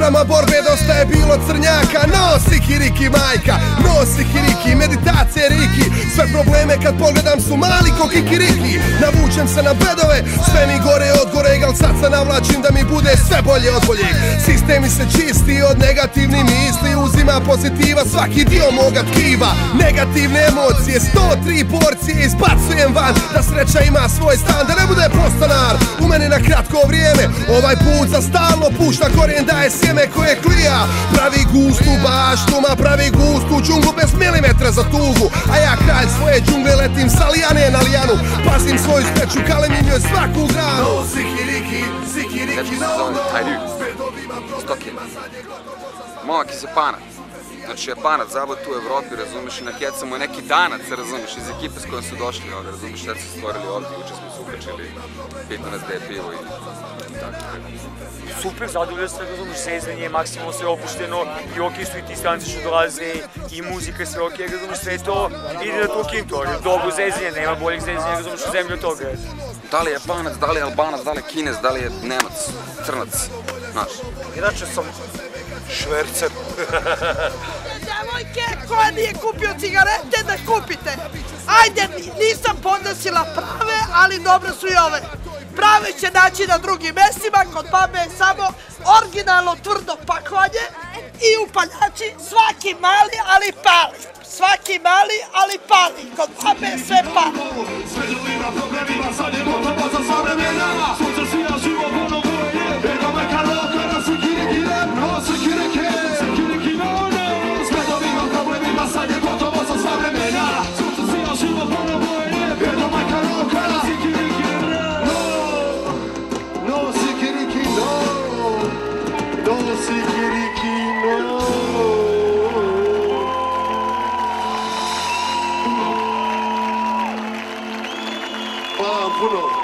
priprema borbe dosta je bilo crnjaka. Nosi kiriki majka, nosi kiriki, meditacije riki. Sve probleme kad pogledam su mali ko kikiriki. Navučem se na bedove, sve mi gore od goreg, al sad se navlačim da mi bude sve bolje od boljeg. Sistemi se čisti od negativnih misli, uzima pozitiva svaki dio moga tkiva. Negativne emocije, 103 porcije izbacujem van, da sreća ima svoj stan, da ne bude postanar u meni na kratko vrijeme. Ovaj put za stalno pušta korijen, daje sjeme koje klija. Pravi gustu baštuma, pravi gustu džunglu bez milimetra za tugu. A ja kralj svoje džungle letim sa lijane na lijanu. Pazim svoju sreću, kalemim joj svaku granu. Sikiriki, sikiriki, no, no. Stokin. Momak iz Japana. Znači Japanac zabod tu u Evropi, razumiješ, i na Heca mu je neki Danac, razumiješ, iz ekipe s kojom su došli ovdje, razumiješ, šta su stvorili ovdje, uče smo se ukačili, pitno nas gde je pivo i tako. Super, zadovoljno se, razumiješ, sezanje, maksimalno sve opušteno, i okej su i ti stranci što dolaze, i muzika, sve okej, razumiješ, sve to ide na to kinto, dobro zezanje, nema boljeg zezanja, razumiješ, u zemlju od toga. Da li je Japanac, da li je Albanac, da li je Kinez, da li je Nemac, Crnac, znaš. Inače sam švercer. Devojke, koja nije kupio cigarete, da kupite. Ajde, nisam podnosila prave, ali dobro su i ove. Prave će naći na drugim mestima, kod babe je samo originalno tvrdo pakovanje i upaljači, svaki mali, ali pali. Svaki mali, ali pali. Kod babe sve pali. Hvala vam puno.